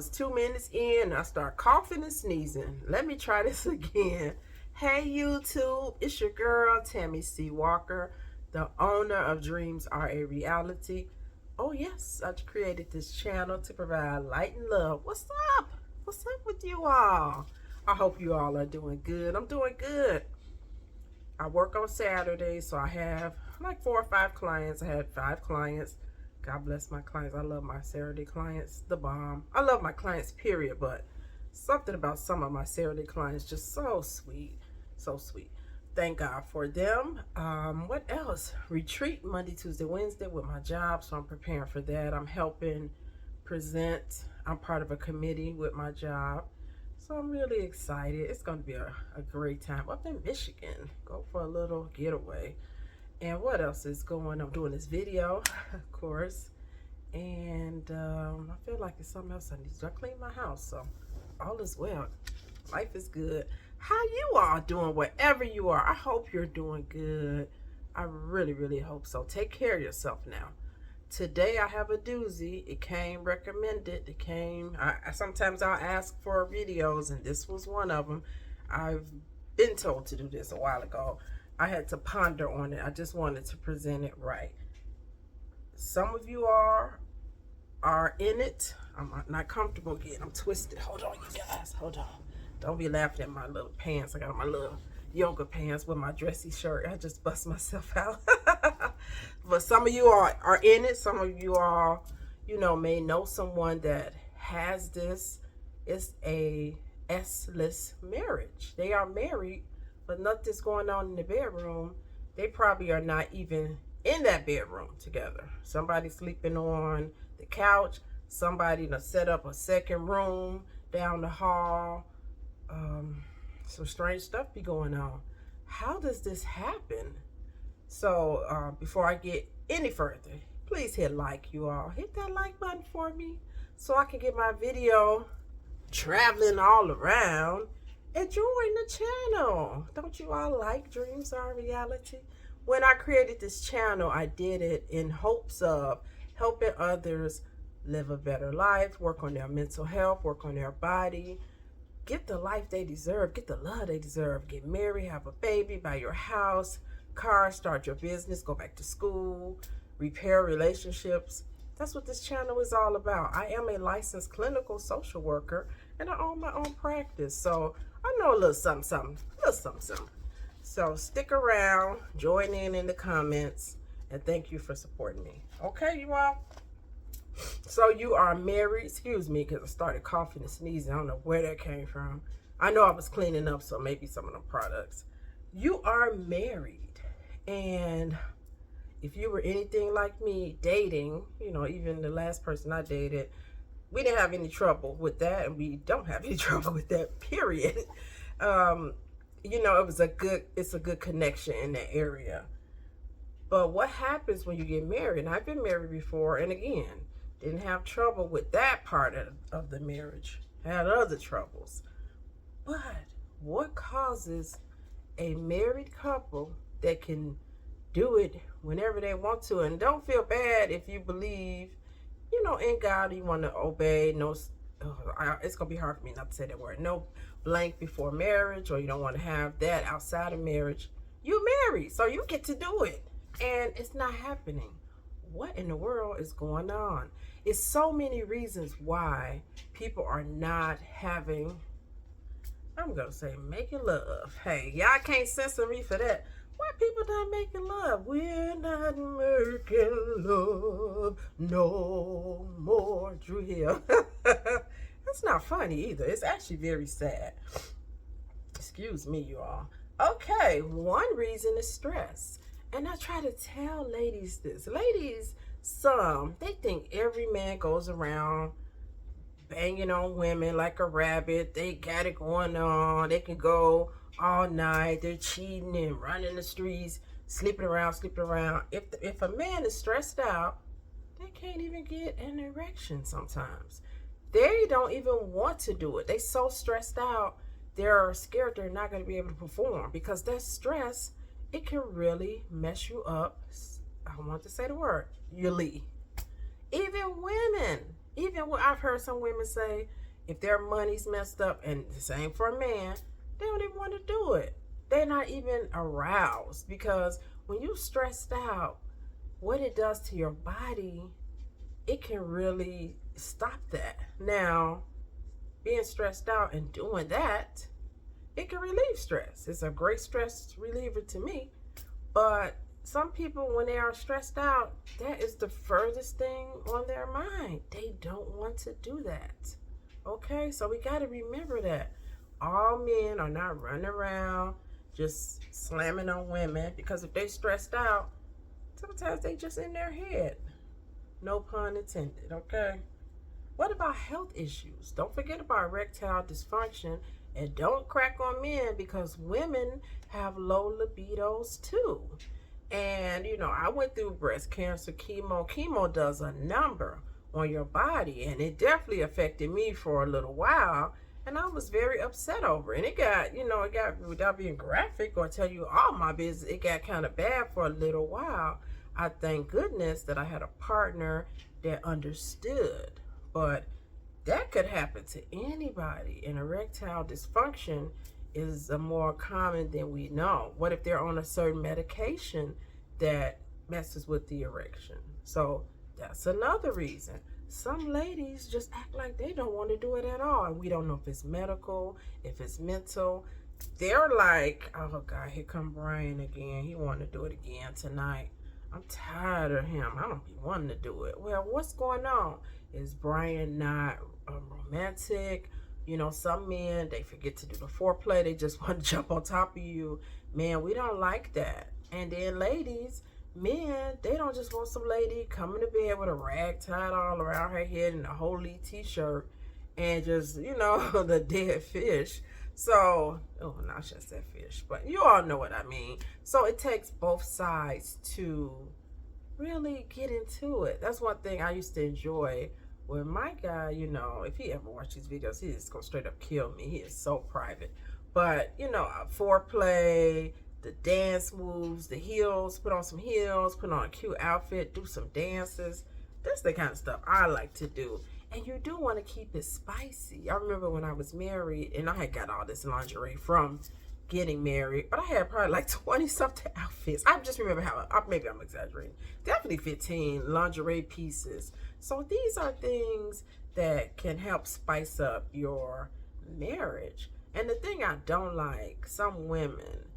was 2 minutes in. I start coughing and sneezing. Let me try this again. Hey YouTube, it's your girl Tammy C. Walker, the owner of Dreams Are a Reality. Oh yes, I created this channel to provide light and love. What's up? What's up with you all? I hope you all are doing good. I'm doing good. I work on Saturdays, so I have like 4 or 5 clients. I had 5 clients. God bless my clients. I love my Saturday clients, the bomb. I love my clients, period, but something about some of my Saturday clients just so sweet, so sweet. Thank God for them. What else? Retreat Monday, Tuesday, Wednesday with my job, so I'm preparing for that. I'm helping present. I'm part of a committee with my job, so I'm really excited. It's going to be a great time up in Michigan. Go for a little getaway. And what else is going on? I'm doing this video, of course. And I feel like it's something else I need to do. I clean my house, so all is well. Life is good. How you all doing wherever you are? I hope you're doing good. I really, really hope so. Take care of yourself now. Today I have a doozy. It came recommended. It came, sometimes I'll ask for videos, and this was one of them. I've been told to do this a while ago. I had to ponder on it. I just wanted to present it right. Some of you are in it. I'm not comfortable again. I'm twisted. Hold on, you guys. Hold on. Don't be laughing at my little pants. I got my little yoga pants with my dressy shirt. I just bust myself out. But some of you are in it. Some of you are, may know someone that has this. It's a sexless marriage. They are married, but nothing's going on in the bedroom. They probably are not even in that bedroom together. Somebody sleeping on the couch. Somebody to set up a second room down the hall. Some strange stuff be going on. How does this happen? So before I get any further, please hit like, you all. Hit that like button for me so I can get my video traveling all around. And join the channel. Don't you all like Dreams Are Reality? When I created this channel, I did it in hopes of helping others live a better life, work on their mental health, work on their body, get the life they deserve, get the love they deserve, get married, have a baby, buy your house, car, start your business, go back to school, repair relationships. That's what this channel is all about. I am a licensed clinical social worker, and I own my own practice. So I know a little something. So stick around, join in the comments, and thank you for supporting me. Okay, you all? So you are married. Excuse me, because I started coughing and sneezing. I don't know where that came from. I know I was cleaning up, so maybe some of the products. You are married, and if you were anything like me, dating, even the last person I dated, we didn't have any trouble with that, and we don't have any trouble with that, period. It's a good connection in that area. But what happens when you get married? And I've been married before, and again, didn't have trouble with that part of the marriage. Had other troubles. But what causes a married couple that can do it whenever they want to, and don't feel bad if you believe, in God, you want to obey. No, it's gonna be hard for me not to say that word. No blank before marriage, or you don't want to have that outside of marriage. You married, so you get to do it, and it's not happening. What in the world is going on? It's so many reasons why people are not having, I'm gonna say, making love. Hey, y'all can't censor me for that. Why people not making love? We're not making love no more. Drew Hill. That's not funny either. It's actually very sad. Excuse me, you all. Okay, one reason is stress. And I try to tell ladies this. Ladies, they think every man goes around banging on women like a rabbit. They got it going on. They can go all night. They're cheating and running the streets, sleeping around. If a man is stressed out, they can't even get an erection sometimes. They don't even want to do it. They so stressed out, they're scared they're not going to be able to perform, because that stress, it can really mess you up. I want to say the word, even women. Even when I've heard some women say, if their money's messed up, and the same for a man, they don't even want to do it. They're not even aroused, because when you stressed out, what it does to your body, it can really stop that. Now, being stressed out and doing that, it can relieve stress. It's a great stress reliever to me. But some people, when they are stressed out, that is the furthest thing on their mind. They don't want to do that. Okay, so we got to remember that all men are not running around just slamming on women, because if they stressed out, sometimes they just in their head. No pun intended, okay? What about health issues? Don't forget about erectile dysfunction, and don't crack on men, because women have low libidos too. And I went through breast cancer chemo. Chemo does a number on your body, and it definitely affected me for a little while. And I was very upset over it. And it got, without being graphic or tell you all my business, it got kind of bad for a little while. I thank goodness that I had a partner that understood. But that could happen to anybody. And erectile dysfunction is more common than we know. What if they're on a certain medication that messes with the erection? So that's another reason. Some ladies just act like they don't want to do it at all. And we don't know if it's medical, if it's mental. They're like, oh God, here come Brian again. He wanted to do it again tonight. I'm tired of him. I don't be wanting to do it. Well, what's going on? Is Brian not romantic? Some men, they forget to do the foreplay. They just want to jump on top of you. Man, we don't like that. And then ladies, men, they don't just want some lady coming to bed with a rag tied all around her head and a holy t-shirt and just, the dead fish. So, no, I shouldn't say fish, but you all know what I mean. So it takes both sides to really get into it. That's one thing I used to enjoy with my guy. If he ever watched these videos, he just gonna straight up kill me. He is so private. But, foreplay, the dance moves, the heels, put on some heels, put on a cute outfit, do some dances. That's the kind of stuff I like to do. And you do want to keep it spicy. I remember when I was married, and I had got all this lingerie from getting married, but I had probably like 20 something outfits. I just remember maybe I'm exaggerating. Definitely 15 lingerie pieces. So these are things that can help spice up your marriage. And the thing I don't like, some women,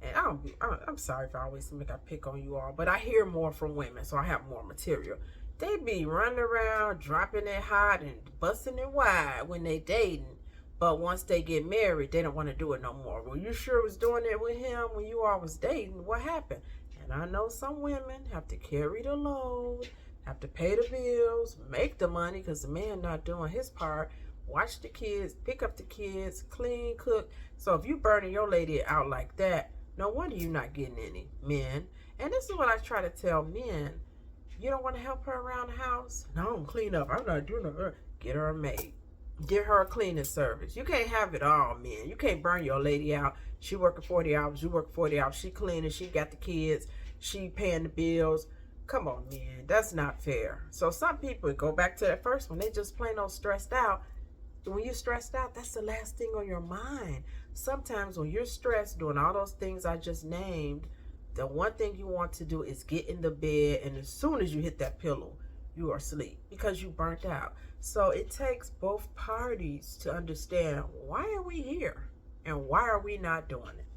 and I'm sorry if I always think I pick on you all, but I hear more from women, so I have more material. They be running around, dropping it hot and busting it wide when they dating. But once they get married, they don't want to do it no more. Well, you sure was doing it with him when you all was dating. What happened? And I know some women have to carry the load, have to pay the bills, make the money, because the man not doing his part. Watch the kids, pick up the kids, clean, cook. So if you burning your lady out like that, no wonder you're not getting any men. And this is what I try to tell men. You don't want to help her around the house? No, I'm clean up. I'm not doing it. Get her a maid. Get her a cleaning service. You can't have it all, man. You can't burn your lady out. She working 40 hours. You work 40 hours. She cleaning. She got the kids. She paying the bills. Come on, man. That's not fair. So some people, go back to that first one. They just plain old stressed out. When you're stressed out, that's the last thing on your mind. Sometimes when you're stressed, doing all those things I just named, the one thing you want to do is get in the bed, and as soon as you hit that pillow, you are asleep because you burnt out. So it takes both parties to understand, why are we here and why are we not doing it?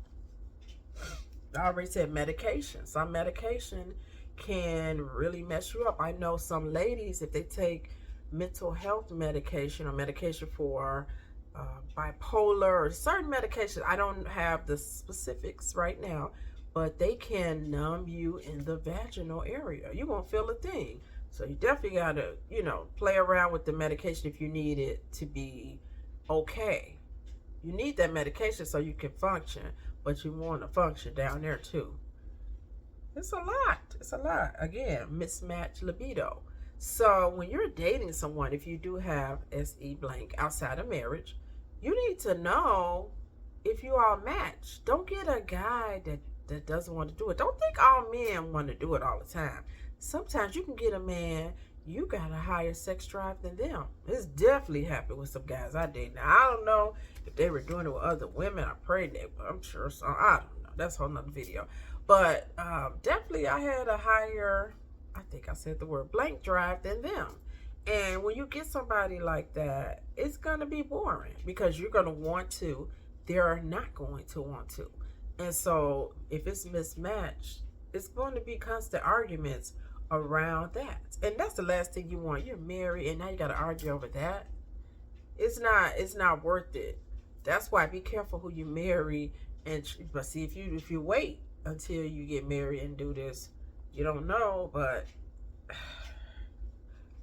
I already said medication. Some medication can really mess you up. I know some ladies, if they take mental health medication or medication for bipolar or certain medications, I don't have the specifics right now, but they can numb you in the vaginal area. You won't feel a thing. So you definitely got to, play around with the medication if you need it to be okay. You need that medication so you can function, but you want to function down there too. It's a lot. It's a lot. Again, mismatched libido. So when you're dating someone, if you do have SE blank outside of marriage, you need to know if you all match. Don't get a guy that doesn't want to do it. Don't think all men want to do it all the time. Sometimes you can get a man, you got a higher sex drive than them. It's definitely happened with some guys I date. Now, I don't know if they were doing it with other women. I pray they, but I'm sure some. I don't know. That's a whole nother video. But definitely I had a higher, I think I said the word blank drive than them. And when you get somebody like that, it's going to be boring because you're going to want to. They're not going to want to. And so if it's mismatched, it's going to be constant arguments around that. And that's the last thing you want. You're married and now you got to argue over that. It's not worth it. That's why be careful who you marry. But see, if you wait until you get married and do this, you don't know. But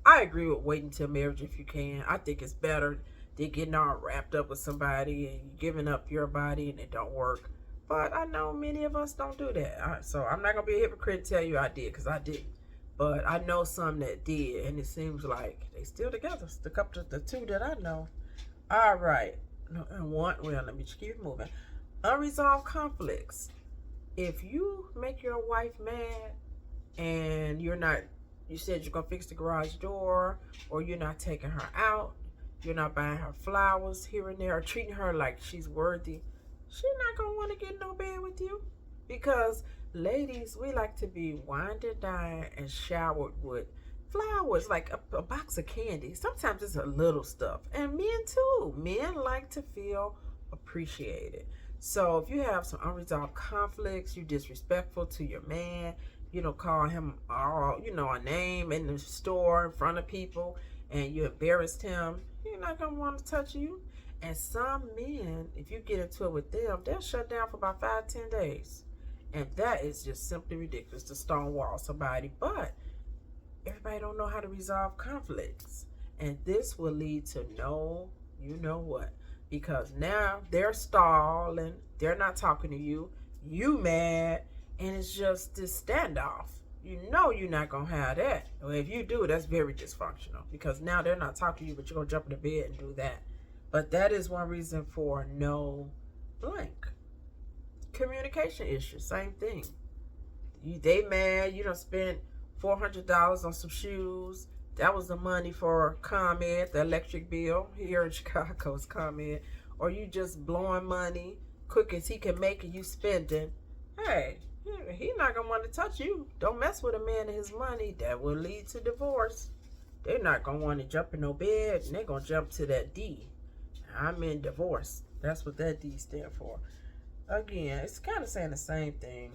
I agree with waiting till marriage if you can. I think it's better than getting all wrapped up with somebody and giving up your body and it don't work. But I know many of us don't do that. So I'm not going to be a hypocrite and tell you I did, because I didn't. But I know some that did, and it seems like they still together. The two that I know. All right. Let me just keep moving. Unresolved conflicts. If you make your wife mad and you said you're going to fix the garage door, or you're not taking her out, you're not buying her flowers here and there, or treating her like she's worthy, she's not going to want to get in no bed with you. Because ladies, we like to be wined and dined and showered with flowers, like a box of candy. Sometimes it's a little stuff. And men too. Men like to feel appreciated. So if you have some unresolved conflicts, you're disrespectful to your man, call him a name in the store in front of people, and you embarrassed him, he's not going to want to touch you. And some men, if you get into it with them, they'll shut down for about 5-10 days. And that is just simply ridiculous to stonewall somebody. But everybody don't know how to resolve conflicts. And this will lead to you know what. Because now they're stalling, they're not talking to you, you mad, and it's just this standoff. You know you're not going to have that. Well, if you do, that's very dysfunctional. Because now they're not talking to you, but you're going to jump in the bed and do that. But that is one reason for no blank. Communication issues, same thing. They mad, you done spent $400 on some shoes. That was the money for ComEd, the electric bill here in Chicago is ComEd. Or you just blowing money, quick as he can make it, you spending. Hey, he not going to want to touch you. Don't mess with a man and his money. That will lead to divorce. They're not going to want to jump in no bed, and they're going to jump to that D. I'm in divorce. That's what that D stand for. Again, it's kind of saying the same thing.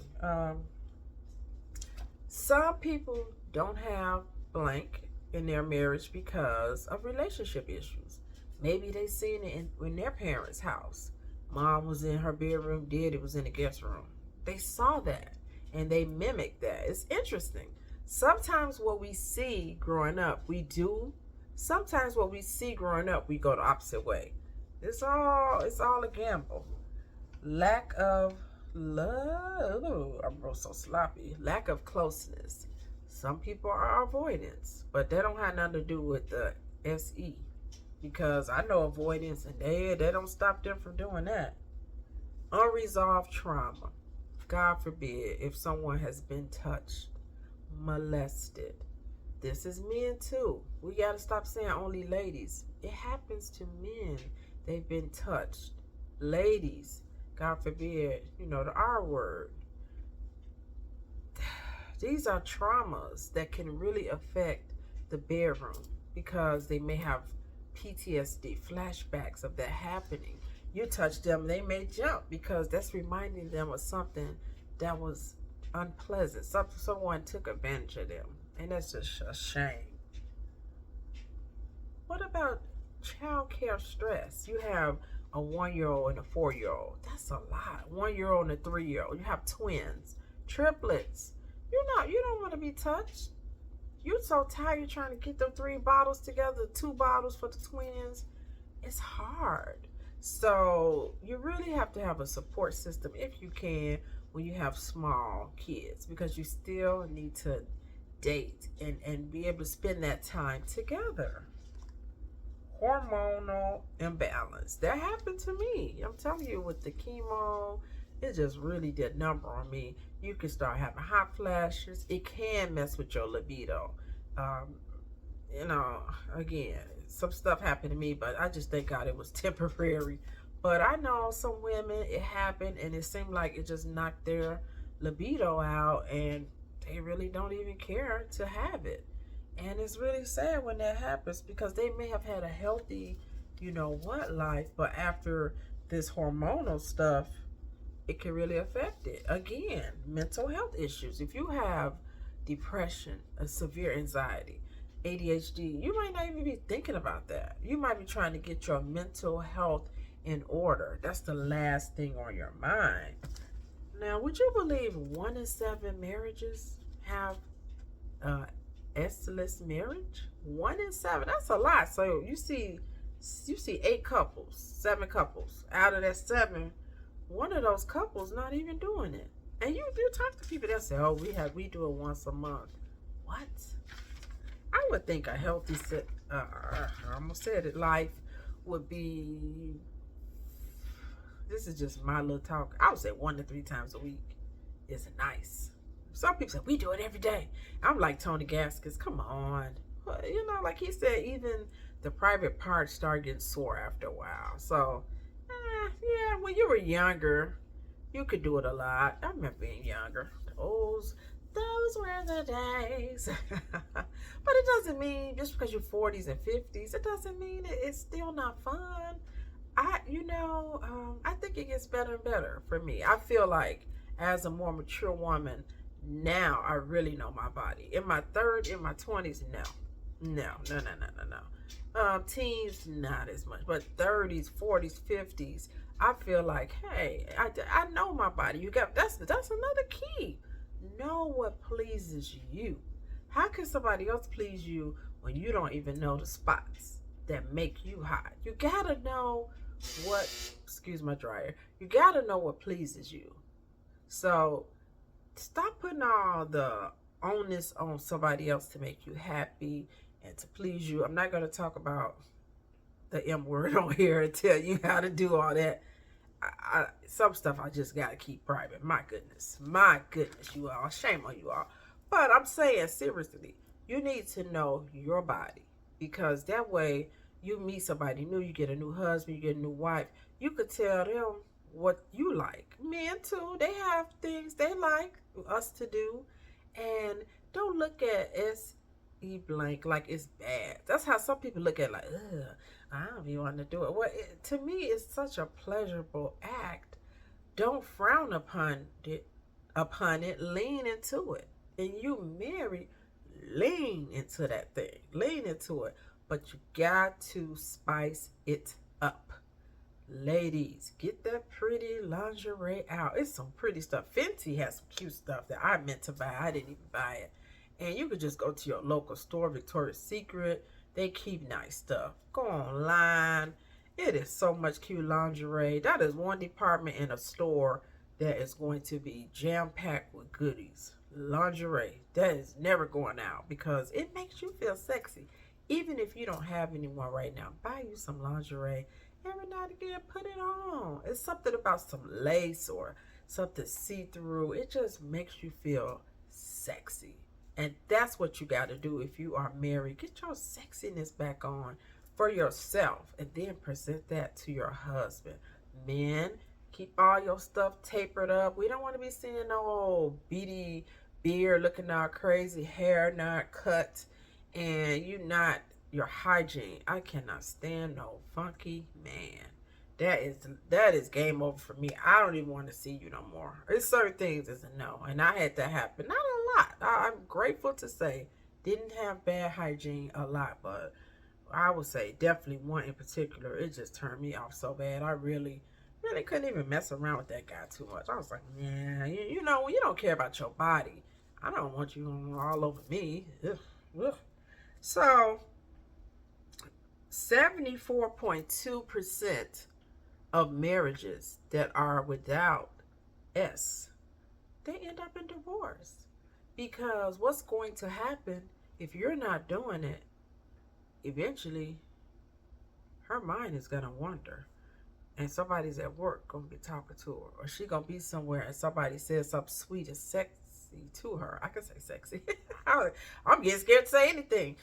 Some people don't have blank in their marriage because of relationship issues. Maybe they seen it in their parents' house. Mom was in her bedroom, Daddy was in the guest room. They saw that and they mimicked that. It's interesting. Sometimes what we see growing up, we do. Sometimes what we see growing up, we go the opposite way. It's all a gamble. Lack of love. I'm so sloppy. Lack of closeness. Some people are avoidance, but that don't have nothing to do with the SE. Because I know avoidance, and they don't stop them from doing that. Unresolved trauma. God forbid if someone has been touched, molested. This is men too. We got to stop saying only ladies. It happens to men. They've been touched. Ladies, God forbid, the R word. These are traumas that can really affect the bedroom because they may have PTSD, flashbacks of that happening. You touch them, they may jump because that's reminding them of something that was unpleasant. Someone took advantage of them, and that's just a shame. What about child care stress? You have a 1-year-old and a 4-year-old. That's a lot. 1-year-old and a 3-year-old. You have twins, triplets. You don't want to be touched. You're so tired trying to get them 3 bottles together, 2 bottles for the twins. It's hard. So you really have to have a support system if you can when you have small kids, because you still need to date and be able to spend that time together. Hormonal imbalance. That happened to me. I'm telling you, with the chemo, it just really did number on me. You can start having hot flashes. It can mess with your libido. you know, again, some stuff happened to me, but I just thank God it was temporary. But I know some women, it happened and it seemed like it just knocked their libido out and they really don't even care to have it. And it's really sad when that happens because they may have had a healthy, you know what, life, but after this hormonal stuff, it can really affect it. Again, mental health issues. If you have depression, a severe anxiety, ADHD, you might not even be thinking about that. You might be trying to get your mental health in order. That's the last thing on your mind. Now, would you believe 1 in 7 marriages have sexless marriage? 1 in 7. That's a lot. So you see 8 couples, 7 couples. Out of that 7, one of those couples not even doing it. And you talk to people that say, "Oh, we do it once a month." What? I would think a healthy I almost said it, life would be. This is just my little talk. I would say 1 to 3 times a week is nice. Some people say we do it every day. I'm like Tony Gaskins. Come on, you know, like he said, even the private parts start getting sore after a while. So, yeah, when you were younger, you could do it a lot. I remember being younger. Those were the days. But it doesn't mean just because you're 40s and 50s, it doesn't mean it's still not fun. I think it gets better and better for me. I feel like as a more mature woman, now I really know my body. In my 20s, no. No, no, no, no, no, no. Teens, not as much. But 30s, 40s, 50s, I feel like, hey, I know my body. That's another key. Know what pleases you. How can somebody else please you when you don't even know the spots that make you hot? You gotta know what, excuse my dryer, you gotta know what pleases you. So stop putting all the onus on somebody else to make you happy and to please you. I'm not going to talk about the M word on here and tell you how to do all that. Some stuff I just got to keep private. My goodness, you all. Shame on you all. But I'm saying seriously, you need to know your body because that way you meet somebody new, you get a new husband, you get a new wife, you could tell them what you like. Men too, they have things they like us to do, and don't look at S.E. blank like it's bad. That's how some people look at it, like, ugh, I don't even want to do it. Well, to me, it's such a pleasurable act. Don't frown upon it. Lean into it. And you married, lean into that thing. Lean into it. But you got to spice it up. Ladies, get that pretty lingerie out. It's some pretty stuff. Fenty has some cute stuff that I meant to buy. I didn't even buy it. And you could just go to your local store, Victoria's Secret. They keep nice stuff. Go online. It is so much cute lingerie. That is one department in a store that is going to be jam-packed with goodies. Lingerie. That is never going out because it makes you feel sexy. Even if you don't have anyone right now, buy you some lingerie. Every now and again, put it on. It's something about some lace or something see-through. It just makes you feel sexy. And that's what you got to do if you are married. Get your sexiness back on for yourself and then present that to your husband. Men, keep all your stuff tapered up. We don't want to be seeing no old beady beard looking all crazy, hair not cut, and your hygiene. I cannot stand no funky man. That is game over for me. I don't even want to see you no more. It's certain things is a no, and I had that happen. Not a lot. I'm grateful to say didn't have bad hygiene a lot, but I would say definitely one in particular. It just turned me off so bad. I really couldn't even mess around with that guy too much. I was like, yeah, you know, when you don't care about your body, I don't want you all over me. Ugh, ugh. So 74.2% of marriages that are without S, they end up in divorce. Because what's going to happen if you're not doing it, eventually her mind is going to wander. And somebody's at work going to be talking to her. Or she going to be somewhere and somebody says something sweet and sexy to her. I can say sexy. I'm getting scared to say anything.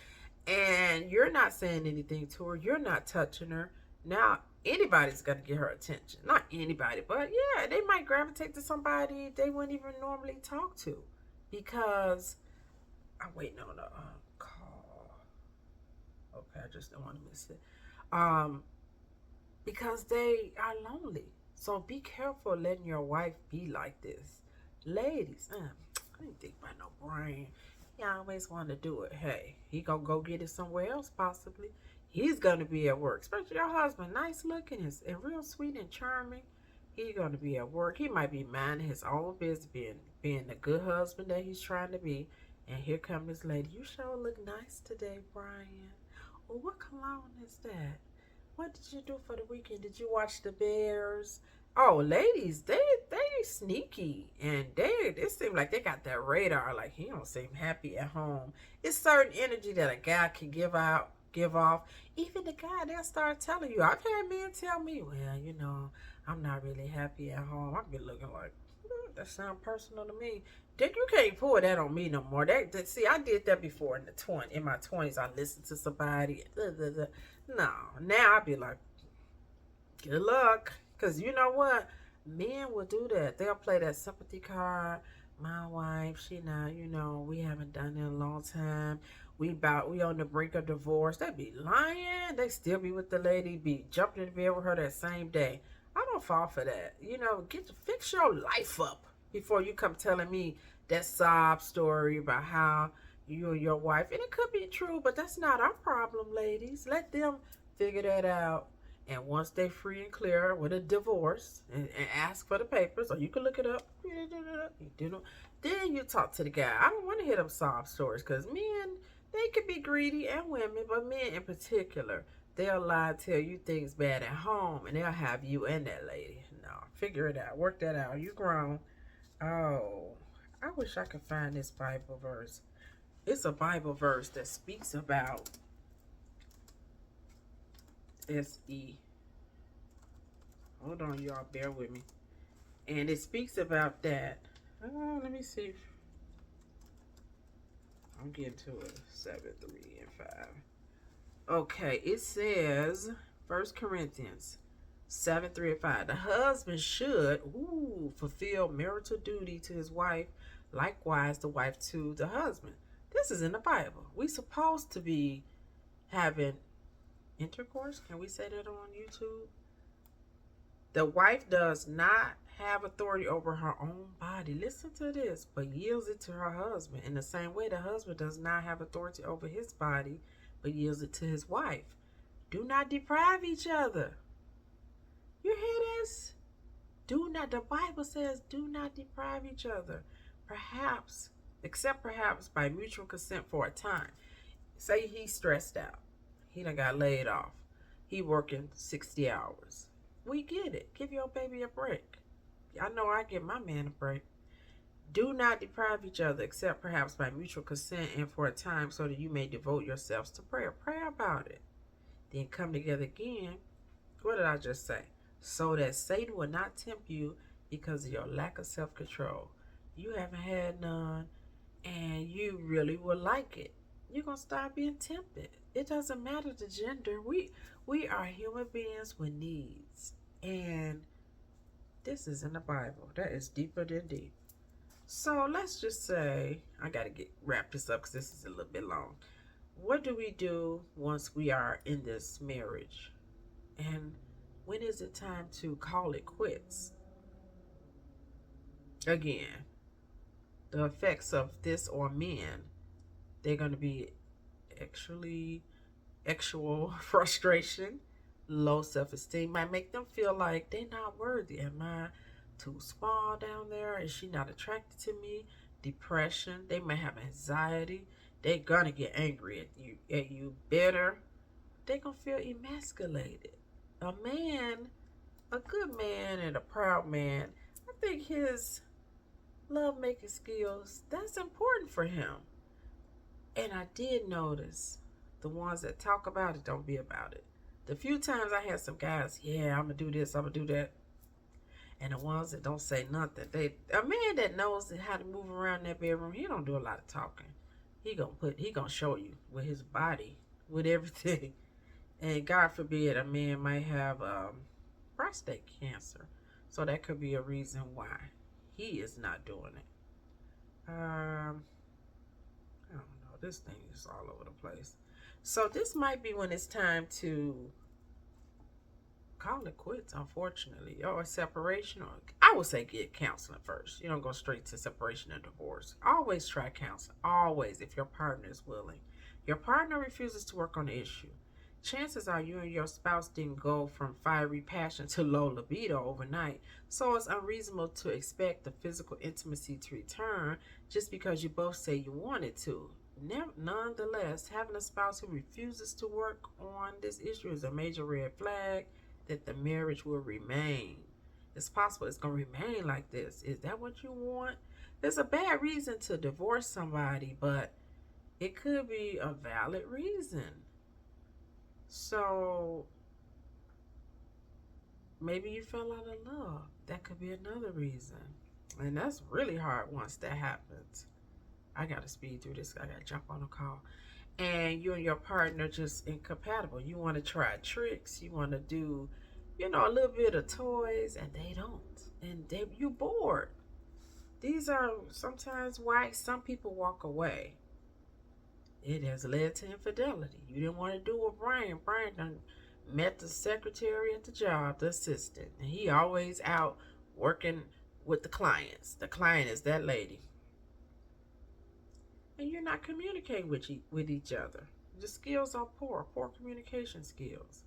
and you're not saying anything to her, you're not touching her. Now anybody's gonna get her attention. Not anybody, but yeah, they might gravitate to somebody they wouldn't even normally talk to, because I'm waiting on a call. Okay, I just don't want to miss it. Um, because they are lonely. So be careful letting your wife be like this. Ladies, I didn't think about no brain. He always want to do it. Hey, he gonna go get it somewhere else possibly. He's gonna be at work, especially your husband, nice looking and real sweet and charming. He gonna be at work. He might be minding his own business, being the good husband that he's trying to be. And here comes this lady. You sure look nice today, Brian. Well, what cologne is that? What did you do for the weekend? Did you watch the Bears? Oh, ladies, they sneaky, and it seems like they got that radar. Like, he don't seem happy at home. It's certain energy that a guy can give off. Even the guy, they'll start telling you. I've had men tell me, well, I'm not really happy at home. I've been looking like, that sounds personal to me. Then you can't pull that on me no more. See, I did that before in my 20s. I listened to somebody. No, now I be like, good luck. Because you know what? Men will do that. They'll play that sympathy card. My wife, she not, we haven't done it in a long time. We on the brink of divorce. They be lying. They still be with the lady, be jumping in the bed with her that same day. I don't fall for that. Fix your life up before you come telling me that sob story about how you and your wife, and it could be true, but that's not our problem, ladies. Let them figure that out. And once they're free and clear with a divorce, and ask for the papers, or you can look it up, then you talk to the guy. I don't want to hear them sob stories, because men, they could be greedy, and women, but men in particular, they'll lie, tell you things bad at home, and they'll have you and that lady. No, figure it out. Work that out. You grown. Oh, I wish I could find this Bible verse. It's a Bible verse that speaks about SE. Hold on, y'all. Bear with me. And it speaks about that. Let me see. I'm getting to it. 7, 3, and 5. Okay, it says, 1 Corinthians 7, 3, and 5. The husband should fulfill marital duty to his wife, likewise the wife to the husband. This is in the Bible. We supposed to be having intercourse. Can we say that on YouTube? The wife does not have authority over her own body. Listen to this, but yields it to her husband. In the same way, the husband does not have authority over his body, but yields it to his wife. Do not deprive each other. You hear this? The Bible says, do not deprive each other. Except perhaps by mutual consent for a time. Say he's stressed out. He done got laid off. He working 60 hours. We get it. Give your baby a break. I know I give my man a break. Do not deprive each other, except perhaps by mutual consent and for a time, so that you may devote yourselves to prayer. Pray about it. Then come together again. What did I just say? So that Satan will not tempt you because of your lack of self-control. You haven't had none, and you really will like it. You're going to start being tempted. It doesn't matter the gender. We are human beings with needs. And this is in the Bible. That is deeper than deep. So let's just say, I got to wrap this up because this is a little bit long. What do we do once we are in this marriage? And when is it time to call it quits? Again, the effects of this on men, they're going to be actual frustration, low self-esteem. Might make them feel like they're not worthy. Am I too small down there? Is she not attracted to me? Depression. They may have anxiety. They're gonna get angry at you bitter. They're gonna feel emasculated. A good man and a proud man, I think his love making skills, that's important for him. And I did notice the ones that talk about it don't be about it. The few times I had some guys, yeah, I'm gonna do this, I'm gonna do that. And the ones that don't say nothing, a man that knows how to move around that bedroom, he don't do a lot of talking. he gonna show you with his body, with everything. And God forbid a man might have prostate cancer. So that could be a reason why he is not doing it. I don't know. This thing is all over the place. So this might be when it's time to call it quits, unfortunately, or a separation. Or I would say get counseling first. You don't go straight to separation and divorce. Always try counseling. Always, if your partner is willing. Your partner refuses to work on the issue. Chances are you and your spouse didn't go from fiery passion to low libido overnight, so it's unreasonable to expect the physical intimacy to return just because you both say you want it to. Nonetheless, having a spouse who refuses to work on this issue is a major red flag that the marriage will remain. It's possible it's going to remain like this. Is that what you want? There's a bad reason to divorce somebody, but it could be a valid reason. So maybe you fell out of love. That could be another reason. And that's really hard once that happens. I got to speed through this. I got to jump on a call. And you and your partner just incompatible. You want to try tricks. You want to do, a little bit of toys, and they don't. And you bored. These are sometimes why some people walk away. It has led to infidelity. You didn't want to do with Brian. Brian done met the secretary at the job, the assistant, and he always out working with the clients. The client is that lady. And you're not communicating with each other. The skills are poor communication skills.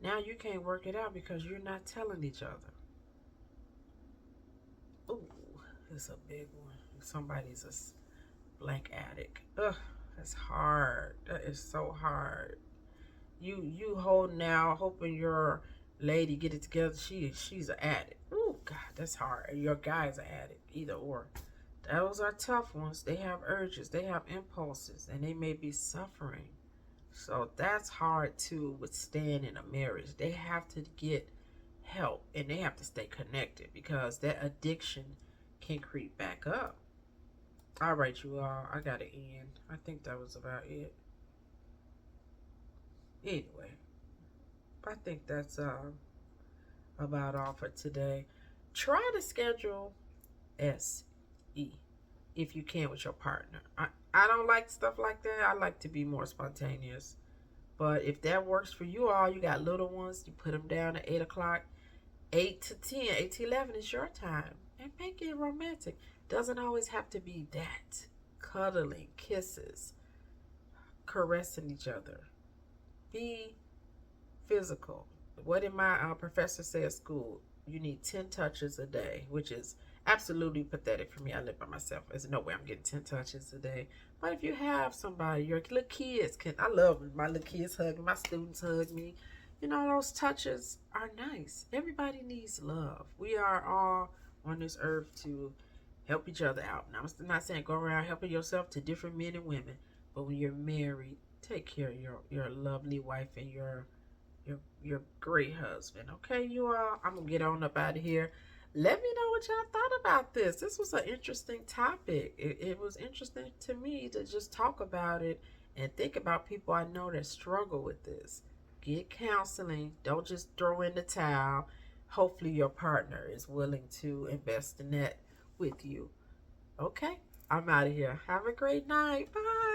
Now you can't work it out because you're not telling each other. Ooh, it's a big one. Somebody's a blank addict. Ugh, that's hard. That is so hard. You holding out, hoping your lady get it together. She's an addict. Ooh, God, that's hard. Your guy's an addict. Either or. Those are tough ones. They have urges, they have impulses, and they may be suffering. So that's hard to withstand in a marriage. They have to get help and they have to stay connected because that addiction can creep back up. All right, you all. I got to end. I think that was about it. Anyway, I think that's about all for today. Try to schedule SE if you can with your partner. I don't like stuff like that. I like to be more spontaneous. But if that works for you all, you got little ones, you put them down at 8 o'clock. 8 to 10, 8 to 11 is your time. And make it romantic. Doesn't always have to be that. Cuddling, kisses, caressing each other. Be physical. What did my professor say at school? You need 10 touches a day, which is absolutely pathetic for me. I live by myself. There's no way I'm getting 10 touches a day. But if you have somebody, your little kids can. I love when my little kids hug me, my students hug me. Those touches are nice. Everybody needs love. We are all on this earth to help each other out. Now, I'm not saying go around helping yourself to different men and women, but when you're married, take care of your lovely wife and your great husband. Okay, you all. I'm gonna get on up out of here. Let me know what y'all thought about this. This was an interesting topic. It was interesting to me to just talk about it and think about people I know that struggle with this. Get counseling. Don't just throw in the towel. Hopefully your partner is willing to invest in that with you. Okay, I'm out of here. Have a great night. Bye.